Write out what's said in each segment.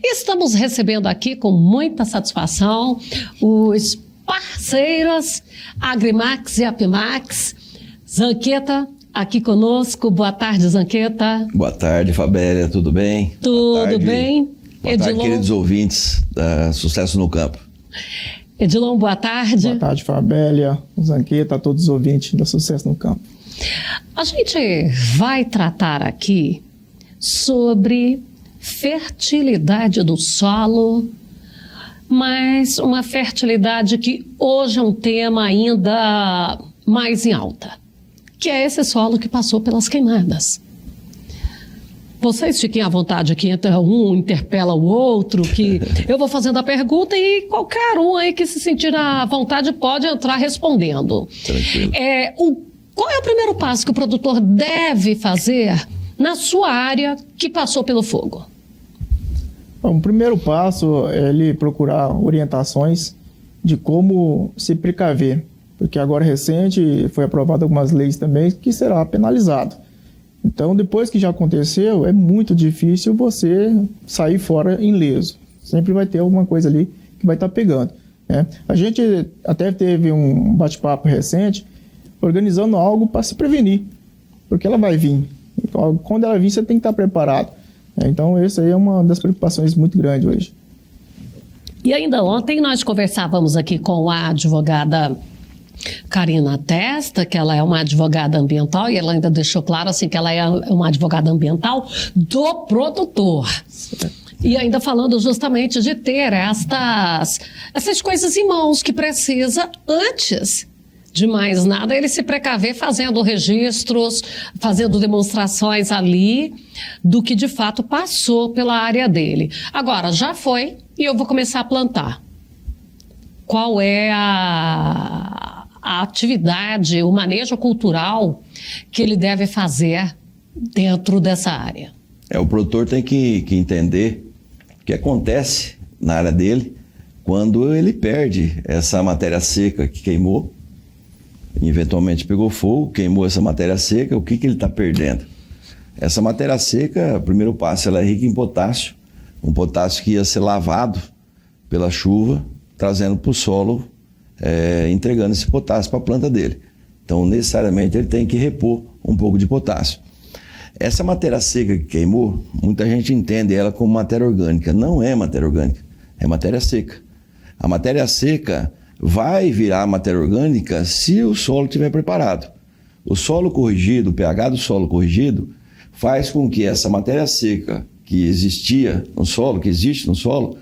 Estamos recebendo aqui com muita satisfação os parceiros Agrimax e Apimax. Zanqueta aqui conosco. Boa tarde, Zanqueta. Boa tarde, Fabélia. Tudo bem? Tudo bem? Boa tarde, queridos ouvintes da Sucesso no Campo. Edilon, boa tarde. Boa tarde, Fabélia, Zanqueta, a todos os ouvintes da Sucesso no Campo. A gente vai tratar aqui sobre fertilidade do solo, mas uma fertilidade que hoje é um tema ainda mais em alta, que é esse solo que passou pelas queimadas. Vocês fiquem à vontade aqui, um interpela o outro, que eu vou fazendo a pergunta e qualquer um aí que se sentir à vontade pode entrar respondendo. Tranquilo. Qual é o primeiro passo que o produtor deve fazer na sua área que passou pelo fogo? Bom, o primeiro passo é ele procurar orientações de como se precaver, porque agora recente foi aprovado algumas leis também que será penalizado. Então, depois que já aconteceu, é muito difícil você sair fora ileso. Sempre vai ter alguma coisa ali que vai estar pegando, né? A gente até teve um bate-papo recente organizando algo para se prevenir, porque ela vai vir. Então, quando ela vir, você tem que estar preparado. Então, essa aí é uma das preocupações muito grandes hoje. E ainda ontem nós conversávamos aqui com a advogada Karina Testa, que ela é uma advogada ambiental, e ela ainda deixou claro assim, que ela é uma advogada ambiental do produtor. E ainda falando justamente de ter essas coisas em mãos que precisa, antes de mais nada, ele se precaver fazendo registros, fazendo demonstrações ali do que de fato passou pela área dele. Agora, já foi e eu vou começar a plantar. Qual é a atividade, o manejo cultural que ele deve fazer dentro dessa área? O produtor tem que entender o que acontece na área dele quando ele perde essa matéria seca que queimou, eventualmente pegou fogo, queimou essa matéria seca, o que ele está perdendo? Essa matéria seca, o primeiro passo, ela é rica em potássio, um potássio que ia ser lavado pela chuva, trazendo para o solo, entregando esse potássio para a planta dele. Então, necessariamente, ele tem que repor um pouco de potássio. Essa matéria seca que queimou, muita gente entende ela como matéria orgânica. Não é matéria orgânica, é matéria seca. A matéria seca vai virar matéria orgânica se o solo estiver preparado. O solo corrigido, o pH do solo corrigido, faz com que essa matéria seca que existia no solo, que existe no solo,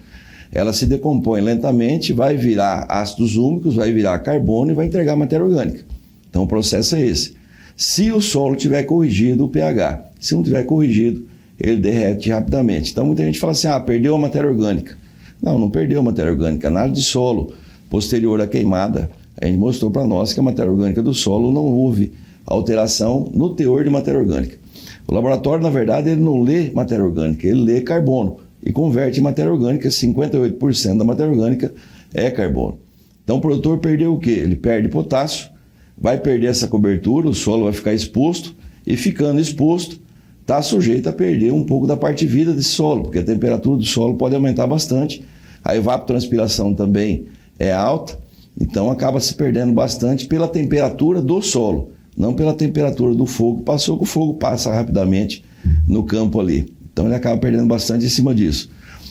ela se decompõe lentamente, vai virar ácidos úmicos, vai virar carbono e vai entregar matéria orgânica. Então o processo é esse. Se o solo tiver corrigido o pH, se não tiver corrigido, ele derrete rapidamente. Então muita gente fala assim, perdeu a matéria orgânica. Não perdeu a matéria orgânica. Na área de solo posterior à queimada, a gente mostrou para nós que a matéria orgânica do solo não houve alteração no teor de matéria orgânica. O laboratório, na verdade, ele não lê matéria orgânica, ele lê carbono e converte em matéria orgânica. 58% da matéria orgânica é carbono. Então o produtor perdeu o quê? Ele perde potássio, vai perder essa cobertura, o solo vai ficar exposto e, ficando exposto, está sujeito a perder um pouco da parte vida desse solo, porque a temperatura do solo pode aumentar bastante, a evapotranspiração também é alta, então acaba se perdendo bastante pela temperatura do solo, não pela temperatura do fogo. Passou que o fogo passa rapidamente no campo ali, então ele acaba perdendo bastante em cima disso.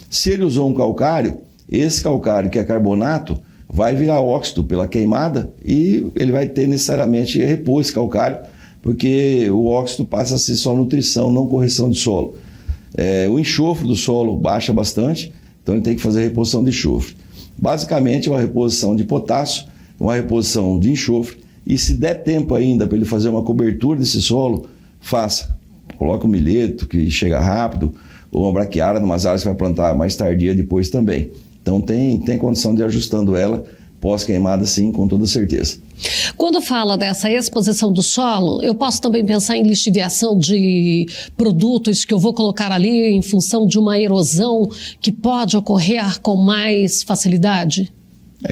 Se ele usou um calcário, esse calcário que é carbonato vai virar óxido pela queimada e ele vai ter necessariamente repor esse calcário, porque o óxido passa a ser só nutrição, não correção de solo. O enxofre do solo baixa bastante, então ele tem que fazer reposição de enxofre. Basicamente, uma reposição de potássio, uma reposição de enxofre, e se der tempo ainda para ele fazer uma cobertura desse solo, faça. Coloca um milheto que chega rápido, ou uma braquiária, numas áreas que vai plantar mais tardia depois também. Então tem condição de ir ajustando ela pós-queimada, sim, com toda certeza. Quando fala dessa exposição do solo, eu posso também pensar em lixiviação de produtos que eu vou colocar ali em função de uma erosão que pode ocorrer com mais facilidade?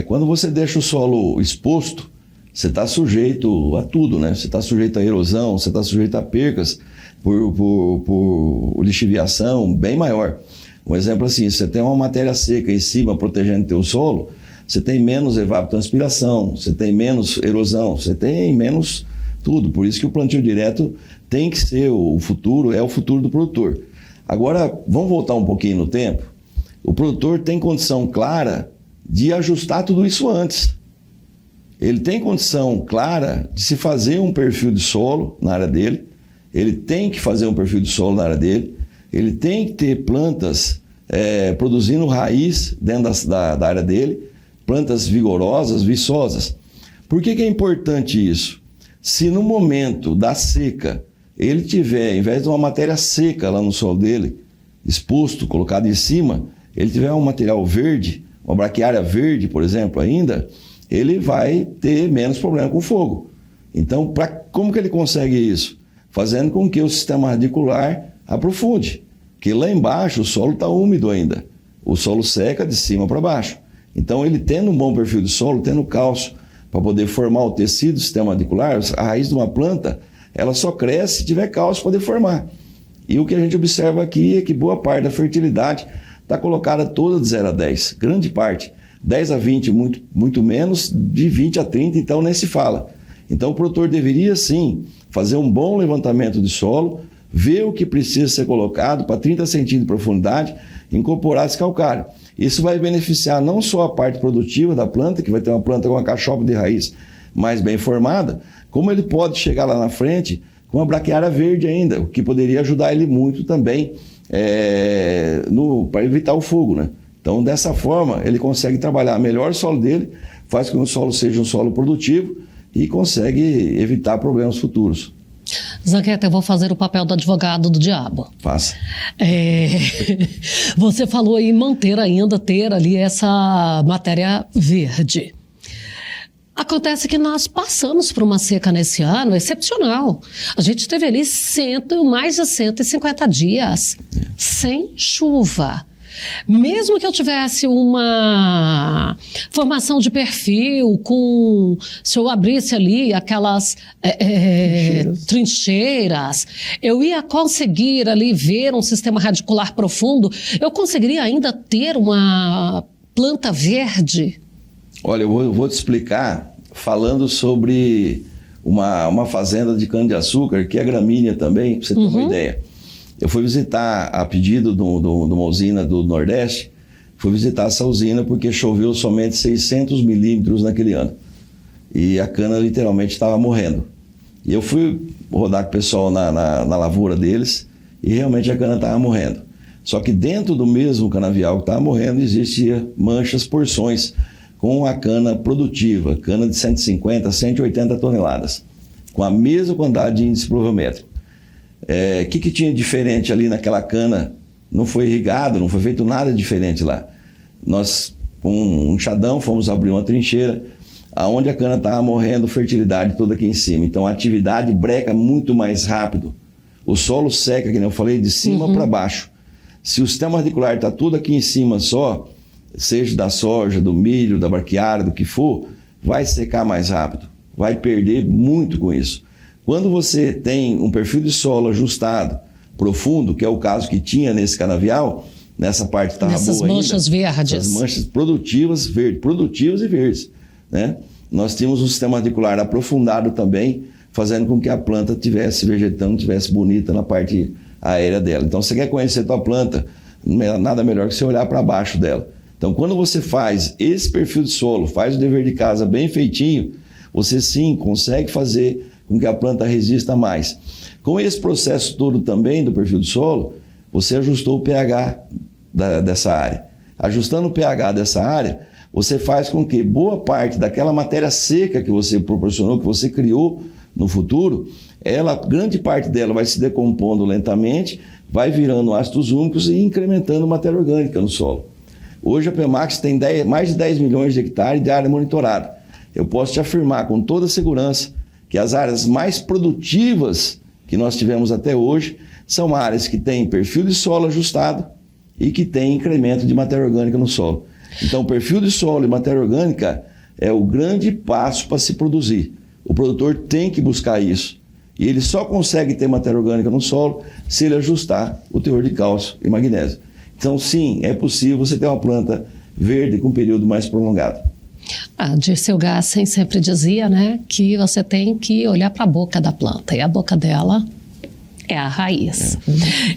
Quando você deixa o solo exposto, você está sujeito a tudo, né? Você está sujeito à erosão, você está sujeito a percas por lixiviação bem maior. Um exemplo assim, se você tem uma matéria seca em cima protegendo o teu solo, você tem menos evapotranspiração, você tem menos erosão, você tem menos tudo. Por isso que o plantio direto tem que ser o futuro, é o futuro do produtor. Agora, vamos voltar um pouquinho no tempo. O produtor tem condição clara de ajustar tudo isso antes. Ele tem condição clara de se fazer um perfil de solo na área dele, ele tem que fazer um perfil de solo na área dele, ele tem que ter plantas produzindo raiz dentro da área dele, plantas vigorosas, viçosas. Por que é importante isso? Se no momento da seca ele tiver, ao invés de uma matéria seca lá no solo dele, exposto, colocado em cima, ele tiver um material verde, uma braquiária verde, por exemplo, ainda, ele vai ter menos problema com fogo. Então, como que ele consegue isso? Fazendo com que o sistema radicular aprofunde. Porque lá embaixo o solo está úmido ainda. O solo seca de cima para baixo. Então, ele tendo um bom perfil de solo, tendo cálcio para poder formar o tecido do sistema radicular, a raiz de uma planta, ela só cresce se tiver cálcio para poder formar. E o que a gente observa aqui é que boa parte da fertilidade está colocada toda de 0 a 10. Grande parte. 10 a 20, muito menos, de 20 a 30, então nem se fala. Então, o produtor deveria, sim, fazer um bom levantamento de solo, ver o que precisa ser colocado para 30 centímetros de profundidade, incorporar esse calcário. Isso vai beneficiar não só a parte produtiva da planta, que vai ter uma planta com uma cachopa de raiz mais bem formada, como ele pode chegar lá na frente com uma braquiária verde ainda, o que poderia ajudar ele muito também para evitar o fogo, né? Então, dessa forma, ele consegue trabalhar melhor o solo dele, faz com que o solo seja um solo produtivo e consegue evitar problemas futuros. Zanqueta, eu vou fazer o papel do advogado do diabo. Faça. Você falou em ter ali essa matéria verde. Acontece que nós passamos por uma seca nesse ano excepcional. A gente teve ali mais de 150 dias sem chuva. Mesmo que eu tivesse uma formação de perfil, se eu abrisse ali aquelas trincheiras, eu ia conseguir ali ver um sistema radicular profundo, eu conseguiria ainda ter uma planta verde? Olha, eu vou te explicar falando sobre uma fazenda de cana-de-açúcar, que é gramínea também, para você ter uma ideia. Eu fui visitar, a pedido de uma usina do Nordeste, fui visitar essa usina porque choveu somente 600 milímetros naquele ano. E a cana literalmente estava morrendo. E eu fui rodar com o pessoal na lavoura deles e realmente a cana estava morrendo. Só que dentro do mesmo canavial que estava morrendo, existia manchas, porções com a cana produtiva, cana de 150 a 180 toneladas, com a mesma quantidade de índice pluviométrico. O que tinha diferente ali naquela cana? Não foi irrigado, não foi feito nada diferente lá. Nós, com um enxadão, fomos abrir uma trincheira, aonde a cana estava morrendo, fertilidade toda aqui em cima. Então a atividade breca muito mais rápido. O solo seca, que eu falei, de cima para baixo. Se o sistema radicular está tudo aqui em cima só, seja da soja, do milho, da braquiária, do que for, vai secar mais rápido. Vai perder muito com isso. Quando você tem um perfil de solo ajustado, profundo, que é o caso que tinha nesse canavial, nessa parte estava boa ainda. Nessas manchas verdes. Essas manchas produtivas e verdes. Né? Nós tínhamos um sistema radicular aprofundado também, fazendo com que a planta estivesse vegetando, estivesse bonita na parte aérea dela. Então, você quer conhecer a tua planta, nada melhor que você olhar para baixo dela. Então, quando você faz esse perfil de solo, faz o dever de casa bem feitinho, você sim consegue fazer com que a planta resista mais. Com esse processo todo também do perfil do solo, você ajustou o pH dessa área. Ajustando o pH dessa área, você faz com que boa parte daquela matéria seca que você proporcionou, que você criou no futuro, grande parte dela vai se decompondo lentamente, vai virando ácidos úmicos e incrementando matéria orgânica no solo. Hoje a Pemax tem mais de 10 milhões de hectares de área monitorada. Eu posso te afirmar com toda segurança que as áreas mais produtivas que nós tivemos até hoje são áreas que têm perfil de solo ajustado e que têm incremento de matéria orgânica no solo. Então, o perfil de solo e matéria orgânica é o grande passo para se produzir. O produtor tem que buscar isso. E ele só consegue ter matéria orgânica no solo se ele ajustar o teor de cálcio e magnésio. Então, sim, é possível você ter uma planta verde com um período mais prolongado. A Dirceu Gassen sempre dizia, né, que você tem que olhar para a boca da planta, e a boca dela é a raiz.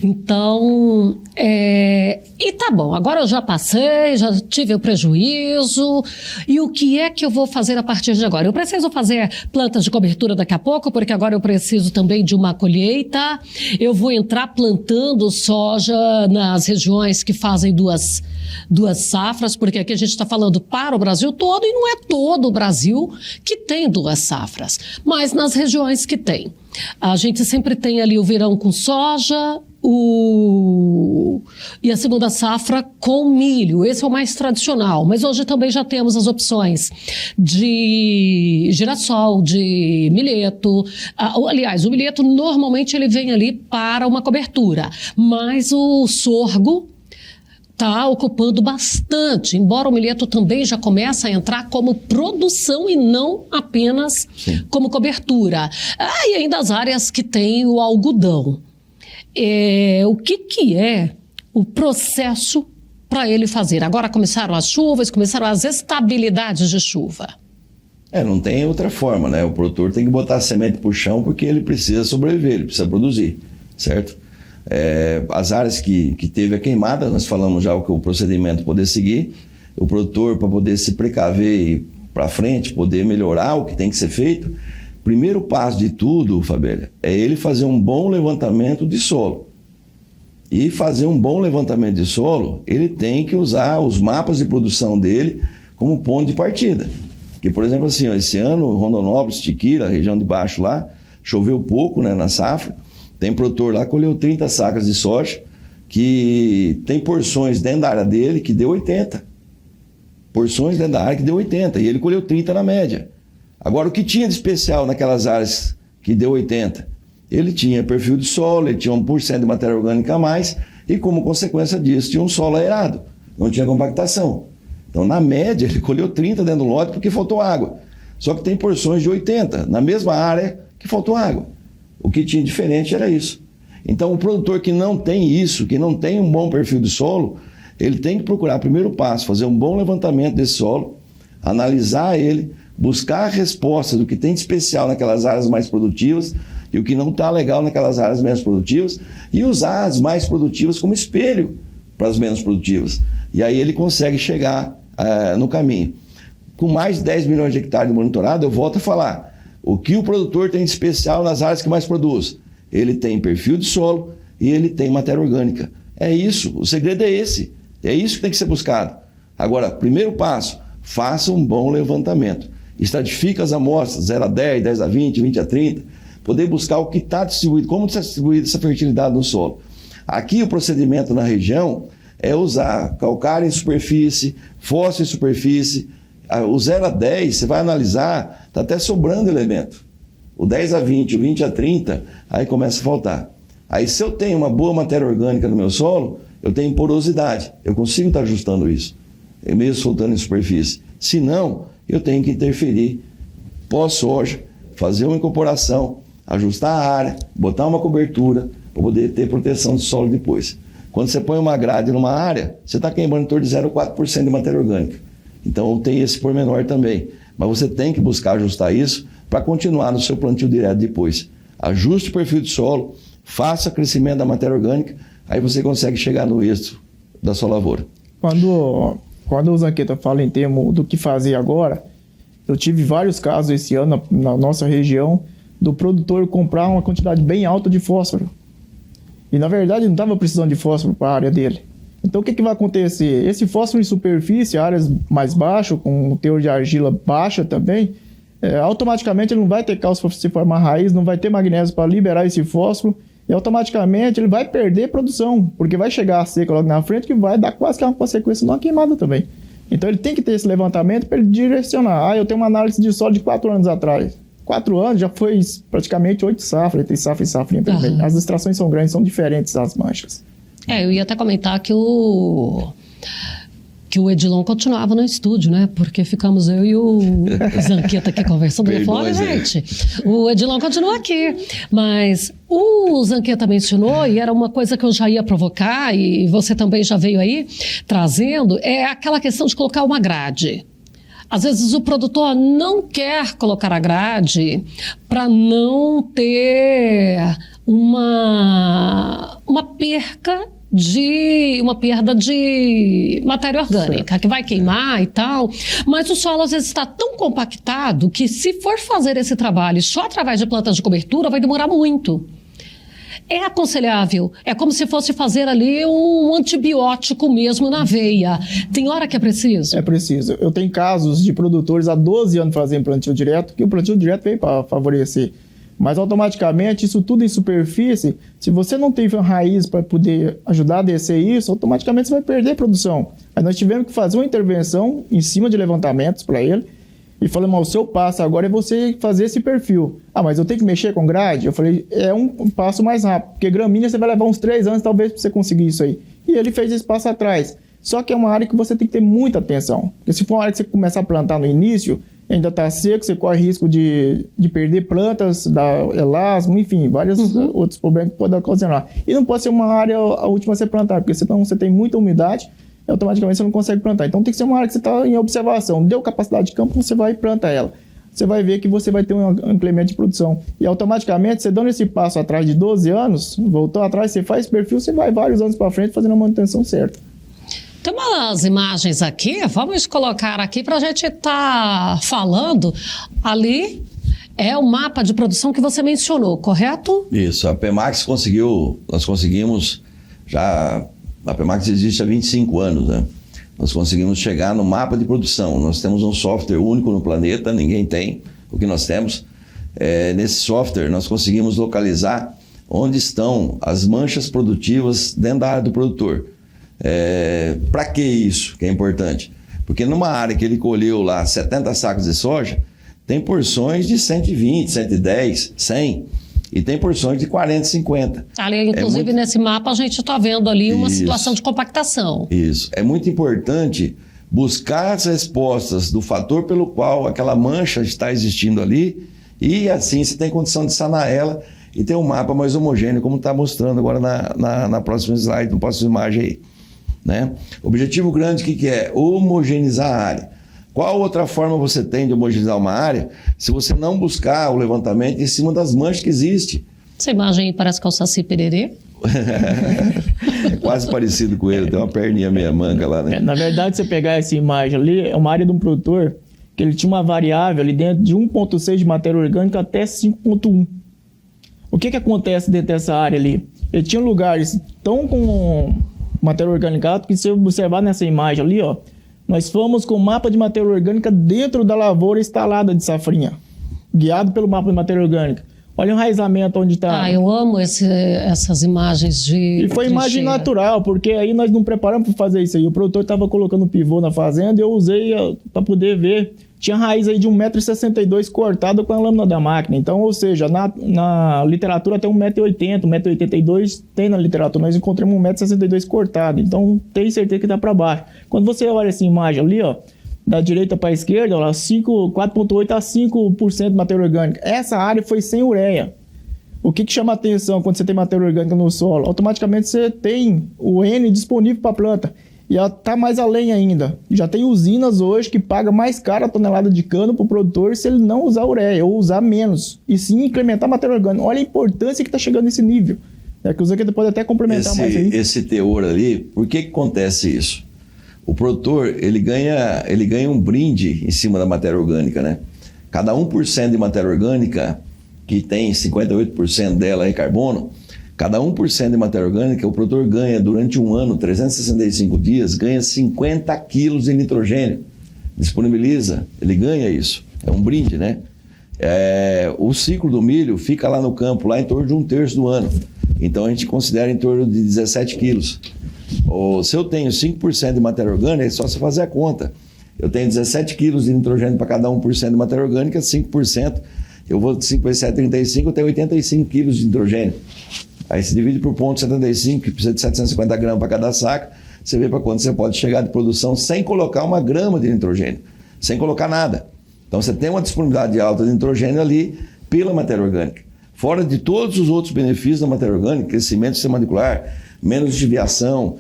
Então, e tá bom, agora eu já passei, já tive o prejuízo, e o que é que eu vou fazer a partir de agora? Eu preciso fazer plantas de cobertura daqui a pouco, porque agora eu preciso também de uma colheita, eu vou entrar plantando soja nas regiões que fazem duas safras, porque aqui a gente está falando para o Brasil todo, e não é todo o Brasil que tem 2 safras, mas nas regiões que tem. A gente sempre tem ali o verão com soja e a segunda safra com milho. Esse é o mais tradicional, mas hoje também já temos as opções de girassol, de milheto. Aliás, o milheto normalmente ele vem ali para uma cobertura, mas o sorgo está ocupando bastante, embora o milheto também já comece a entrar como produção e não apenas como cobertura. E ainda as áreas que tem o algodão. O que é o processo para ele fazer? Agora começaram as chuvas, começaram as estabilidades de chuva. Não tem outra forma, né? O produtor tem que botar a semente para o chão porque ele precisa sobreviver, ele precisa produzir, certo? As áreas que teve a queimada, nós falamos já o procedimento poder seguir, o produtor para poder se precaver e para frente, poder melhorar o que tem que ser feito. Primeiro passo de tudo, Fabélia, é ele fazer um bom levantamento de solo. E fazer um bom levantamento de solo, ele tem que usar os mapas de produção dele como ponto de partida. Porque, por exemplo, assim, esse ano, Rondonópolis, Tiquira, região de baixo lá, choveu pouco, né, na safra. Tem produtor lá que colheu 30 sacas de soja, que tem porções dentro da área dele que deu 80. Porções dentro da área que deu 80, e ele colheu 30 na média. Agora, o que tinha de especial naquelas áreas que deu 80? Ele tinha perfil de solo, ele tinha 1% de matéria orgânica a mais, e como consequência disso, tinha um solo aerado, não tinha compactação. Então, na média, ele colheu 30 dentro do lote porque faltou água. Só que tem porções de 80, na mesma área que faltou água. O que tinha diferente era isso. Então, o produtor que não tem isso, que não tem um bom perfil de solo, ele tem que procurar, primeiro passo, fazer um bom levantamento desse solo, analisar ele, buscar a resposta do que tem de especial naquelas áreas mais produtivas e o que não está legal naquelas áreas menos produtivas, e usar as mais produtivas como espelho para as menos produtivas. E aí ele consegue chegar no caminho. Com mais de 10 milhões de hectares de monitorado, eu volto a falar, o que o produtor tem de especial nas áreas que mais produz? Ele tem perfil de solo e ele tem matéria orgânica. É isso, o segredo é esse. É isso que tem que ser buscado. Agora, primeiro passo, faça um bom levantamento. Estratifica as amostras, 0 a 10, 10 a 20, 20 a 30, poder buscar o que está distribuído, como está distribuída essa fertilidade no solo. Aqui o procedimento na região é usar calcário em superfície, fósforo em superfície. O 0 a 10, você vai analisar, está até sobrando elemento. O 10 a 20, o 20 a 30, aí começa a faltar. Aí se eu tenho uma boa matéria orgânica no meu solo, eu tenho porosidade, eu consigo estar ajustando isso, mesmo soltando em superfície. Se não, eu tenho que interferir pós-soja, fazer uma incorporação, ajustar a área, botar uma cobertura, para poder ter proteção do solo depois. Quando você põe uma grade numa área, você está queimando em torno de 0,4% de matéria orgânica. Então tem esse pormenor também. Mas você tem que buscar ajustar isso para continuar no seu plantio direto depois. Ajuste o perfil de solo, faça crescimento da matéria orgânica, aí você consegue chegar no êxito da sua lavoura. Quando o Zanqueta fala em termos do que fazer agora, eu tive vários casos esse ano na nossa região do produtor comprar uma quantidade bem alta de fósforo. E na verdade não estava precisando de fósforo para a área dele. Então o que vai acontecer? Esse fósforo em superfície, áreas mais baixas, com o teor de argila baixa também, automaticamente ele não vai ter cálcio para se formar raiz, não vai ter magnésio para liberar esse fósforo, e automaticamente ele vai perder produção, porque vai chegar a seca logo na frente, que vai dar quase que uma consequência de uma queimada também. Então ele tem que ter esse levantamento para ele direcionar. Eu tenho uma análise de solo de 4 anos atrás. 4 anos já foi praticamente 8 safras, tem safra e safrinha também. Uhum. As extrações são grandes, são diferentes as manchas. Eu ia até comentar que que o Edilon continuava no estúdio, né? Porque ficamos eu e o Zanqueta aqui conversando. Ele falou, olha, gente, o Edilon continua aqui. Mas o Zanqueta mencionou, e era uma coisa que eu já ia provocar, e você também já veio aí trazendo, é aquela questão de colocar uma grade. Às vezes o produtor não quer colocar a grade para não ter uma perda de matéria orgânica, que vai queimar e tal, mas o solo às vezes está tão compactado que se for fazer esse trabalho só através de plantas de cobertura vai demorar muito. É aconselhável, é como se fosse fazer ali um antibiótico mesmo na veia. Tem hora que é preciso? É preciso. Eu tenho casos de produtores há 12 anos fazendo plantio direto, que o plantio direto veio para favorecer. Mas automaticamente, isso tudo em superfície, se você não teve uma raiz para poder ajudar a descer isso, automaticamente você vai perder produção. Aí nós tivemos que fazer uma intervenção em cima de levantamentos para ele, e falamos, o seu passo agora é você fazer esse perfil. Ah, mas eu tenho que mexer com grade? Eu falei, é um passo mais rápido, porque gramínea você vai levar uns 3 anos talvez para você conseguir isso aí. E ele fez esse passo atrás. Só que é uma área que você tem que ter muita atenção. Porque se for uma área que você começar a plantar no início, ainda está seco, você corre risco de perder plantas, dar elasmo, enfim, vários outros problemas que podem ocasionar. E não pode ser uma área a última a ser plantada, porque senão você tem muita umidade, automaticamente você não consegue plantar. Então tem que ser uma área que você está em observação. Deu capacidade de campo, você vai e planta ela. Você vai ver que você vai ter um incremento de produção. E automaticamente, você dando esse passo atrás de 12 anos, voltou atrás, você faz perfil, você vai vários anos para frente fazendo a manutenção certa. Tem umas imagens aqui, vamos colocar aqui para a gente estar falando. Ali é o mapa de produção que você mencionou, correto? Isso, a Pemax nós conseguimos já... A Pemax existe há 25 anos, né? Nós conseguimos chegar no mapa de produção. Nós temos um software único no planeta, ninguém tem o que nós temos. Nesse software, nós conseguimos localizar onde estão as manchas produtivas dentro da área do produtor. Para que isso que é importante? Porque numa área que ele colheu lá 70 sacos de soja, tem porções de 120, 110, 100... E tem porções de 40, 50. Ali, inclusive, nesse mapa, a gente está vendo ali uma situação de compactação. Isso. É muito importante buscar as respostas do fator pelo qual aquela mancha está existindo ali e, assim, você tem condição de sanar ela e ter um mapa mais homogêneo, como está mostrando agora na próxima slide, na próxima imagem aí. Né? Objetivo grande, o que é? Homogeneizar a área. Qual outra forma você tem de homogeneizar uma área se você não buscar o levantamento em cima das manchas que existem? Essa imagem aí parece que é o Saci Pererê. É quase parecido com ele, tem uma perninha meia manga lá, né? Na verdade, você pegar essa imagem ali, é uma área de um produtor que ele tinha uma variável ali dentro de 1,6 de matéria orgânica até 5,1. O que acontece dentro dessa área ali? Ele tinha lugares tão com matéria orgânica alta que se você observar nessa imagem ali, ó, nós fomos com o mapa de matéria orgânica dentro da lavoura instalada de safrinha, guiado pelo mapa de matéria orgânica. Olha o enraizamento onde está. Eu amo essas imagens de... E foi imagem natural, porque aí nós não preparamos para fazer isso aí. O produtor estava colocando pivô na fazenda e eu usei para poder ver. Tinha raiz aí de 1,62 m cortada com a lâmina da máquina. Então, ou seja, na literatura tem 1,80 m, 1,82 m tem na literatura. Nós encontramos 1,62 m cortado. Então, tem certeza que está para baixo. Quando você olha essa imagem ali, ó, da direita para a esquerda, 4,8% a 5% de matéria orgânica. Essa área foi sem ureia. O que chama atenção quando você tem matéria orgânica no solo? Automaticamente você tem o N disponível para a planta. E ela está mais além ainda. Já tem usinas hoje que pagam mais caro a tonelada de cano para o produtor se ele não usar ureia ou usar menos. E sim incrementar a matéria orgânica. Olha a importância que está chegando nesse nível. Que o Zanqueta pode até complementar mais aí. Esse teor ali, por que acontece isso? O produtor, ele ganha um brinde em cima da matéria orgânica, né? Cada 1% de matéria orgânica, que tem 58% dela em carbono, cada 1% de matéria orgânica, o produtor ganha durante um ano, 365 dias, ganha 50 quilos de nitrogênio. Disponibiliza, ele ganha isso. É um brinde, né? O ciclo do milho fica lá no campo, lá em torno de 1/3 do ano. Então a gente considera em torno de 17 quilos. Se eu tenho 5% de matéria orgânica, é só você fazer a conta. Eu tenho 17 quilos de nitrogênio para cada 1% de matéria orgânica, 5%. Eu vou de 5 vezes 7,35, eu tenho 85 quilos de nitrogênio. Aí se divide por 0,75, que precisa de 750 gramas para cada saco, você vê para quando você pode chegar de produção sem colocar uma grama de nitrogênio, sem colocar nada. Então você tem uma disponibilidade alta de nitrogênio ali pela matéria orgânica. Fora de todos os outros benefícios da matéria orgânica, crescimento do sistema radicular, menos desviação,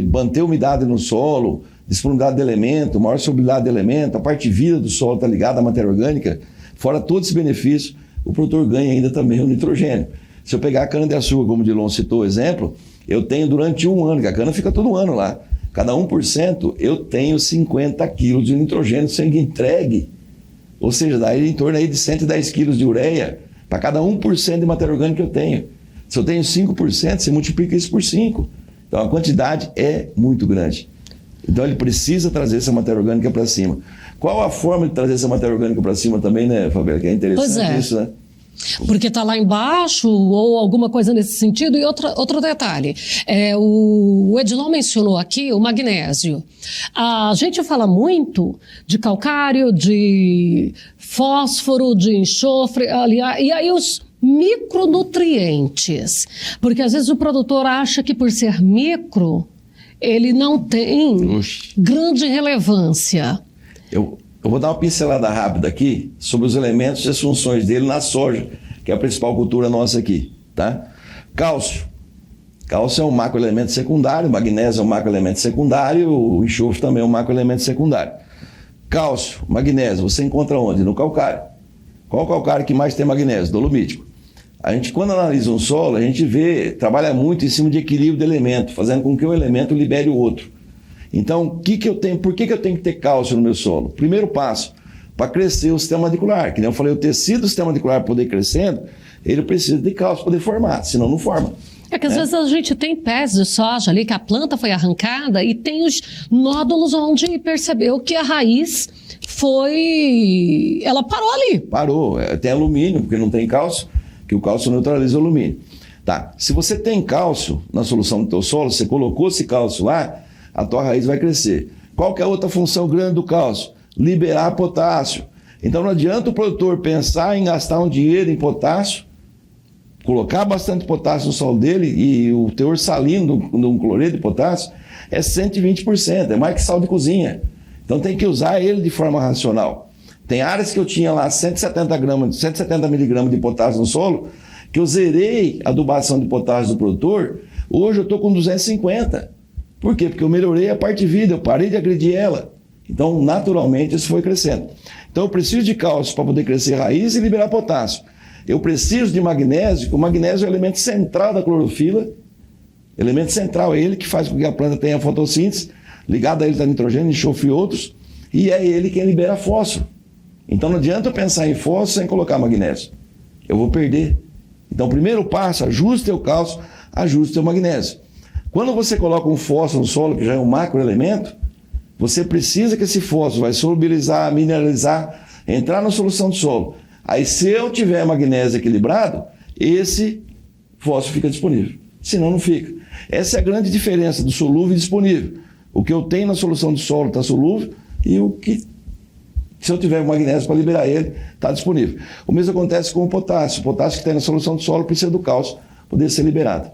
manter umidade no solo, disponibilidade de elemento, maior solubilidade de elemento, a parte de vida do solo está ligada à matéria orgânica. Fora todos esses benefícios, o produtor ganha ainda também o nitrogênio. Se eu pegar a cana-de-açúcar, como o Dilon citou o exemplo, eu tenho durante um ano, que a cana fica todo ano lá, cada 1% eu tenho 50 quilos de nitrogênio sendo entregue. Ou seja, dá em torno aí de 110 quilos de ureia para cada 1% de matéria orgânica que eu tenho. Se eu tenho 5%, você multiplica isso por 5. Então a quantidade é muito grande. Então ele precisa trazer essa matéria orgânica para cima. Qual a forma de trazer essa matéria orgânica para cima também, né, Fabiola? Que é interessante isso, né? Porque está lá embaixo ou alguma coisa nesse sentido. E outro detalhe, o Edilon mencionou aqui o magnésio. A gente fala muito de calcário, de fósforo, de enxofre, aliás, e aí os micronutrientes. Porque às vezes o produtor acha que por ser micro, ele não tem grande relevância. Eu vou dar uma pincelada rápida aqui sobre os elementos e as funções dele na soja, que é a principal cultura nossa aqui, tá? Cálcio. Cálcio é um macroelemento secundário, magnésio é um macroelemento secundário, o enxofre também é um macroelemento secundário. Cálcio, magnésio, você encontra onde? No calcário. Qual o calcário que mais tem magnésio? Dolomítico. A gente, quando analisa um solo, a gente trabalha muito em cima de equilíbrio de elemento, fazendo com que um elemento libere o outro. Então, por que eu tenho que ter cálcio no meu solo? Primeiro passo, para crescer o sistema radicular. Que nem eu falei, o tecido do sistema radicular para poder ir crescendo, ele precisa de cálcio para poder formar, senão não forma. É que às vezes a gente tem pés de soja ali, que a planta foi arrancada e tem os nódulos onde percebeu que a raiz ela parou ali. Parou, tem alumínio, porque não tem cálcio, que o cálcio neutraliza o alumínio. Tá, se você tem cálcio na solução do teu solo, você colocou esse cálcio lá, a tua raiz vai crescer. Qual que é a outra função grande do cálcio? Liberar potássio. Então não adianta o produtor pensar em gastar um dinheiro em potássio, colocar bastante potássio no solo dele, e o teor salino de um cloreto de potássio é 120%, é mais que sal de cozinha. Então tem que usar ele de forma racional. Tem áreas que eu tinha lá 170 miligramas de potássio no solo, que eu zerei a adubação de potássio do produtor, hoje eu estou com 250. Por quê? Porque eu melhorei a parte de vida, eu parei de agredir ela. Então, naturalmente, isso foi crescendo. Então, eu preciso de cálcio para poder crescer a raiz e liberar potássio. Eu preciso de magnésio, porque o magnésio é o elemento central da clorofila. Elemento central é ele que faz com que a planta tenha fotossíntese, ligado a ele está nitrogênio, enxofre e outros, e é ele quem libera fósforo. Então, não adianta eu pensar em fósforo sem colocar magnésio. Eu vou perder. Então, o primeiro passo, ajuste o cálcio, ajuste o magnésio. Quando você coloca um fósforo no solo, que já é um macroelemento, você precisa que esse fósforo vai solubilizar, mineralizar, entrar na solução do solo. Aí, se eu tiver magnésio equilibrado, esse fósforo fica disponível. Senão, não fica. Essa é a grande diferença do solúvel e disponível. O que eu tenho na solução do solo está solúvel e o que, se eu tiver magnésio para liberar ele, está disponível. O mesmo acontece com o potássio. O potássio que tem na solução do solo precisa do cálcio poder ser liberado.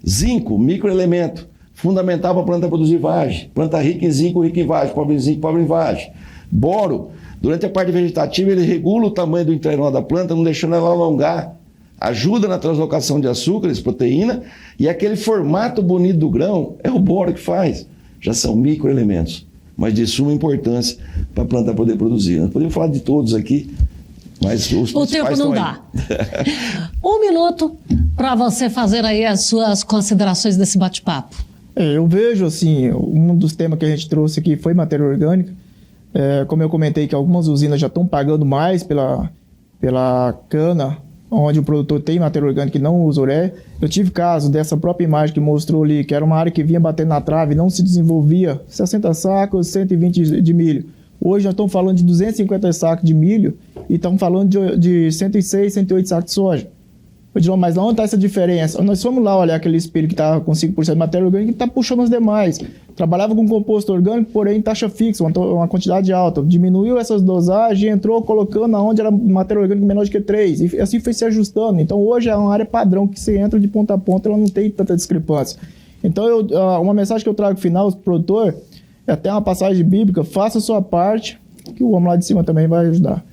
Zinco, microelemento, fundamental para a planta produzir vagem. Planta rica em zinco, rica em vagem, pobre em zinco, pobre em vagem. Boro, durante a parte vegetativa, ele regula o tamanho do internode da planta, não deixando ela alongar. Ajuda na translocação de açúcares, proteína, e aquele formato bonito do grão é o boro que faz. Já são microelementos, mas de suma importância para a planta poder produzir. Nós podemos falar de todos aqui, mas os o tempo não dá. 1 minuto para você fazer aí as suas considerações desse bate-papo. Eu vejo, assim, um dos temas que a gente trouxe aqui foi matéria orgânica. Como eu comentei que algumas usinas já estão pagando mais pela cana, onde o produtor tem matéria orgânica e não usa ureia. Eu tive caso dessa própria imagem que mostrou ali, que era uma área que vinha batendo na trave e não se desenvolvia, 60 sacos, 120 de milho. Hoje nós estamos falando de 250 sacos de milho e estamos falando de 106, 108 sacos de soja. Mas lá onde está essa diferença? Nós fomos lá olhar aquele espelho que está com 5% de matéria orgânica e está puxando os demais. Trabalhava com composto orgânico, porém em taxa fixa, uma quantidade alta. Diminuiu essas dosagens e entrou colocando aonde era matéria orgânica menor de que 3. E assim foi se ajustando. Então hoje é uma área padrão que você entra de ponta a ponta, ela não tem tanta discrepância. Então, uma mensagem que eu trago final, produtor, é até uma passagem bíblica: faça a sua parte, que o homem lá de cima também vai ajudar.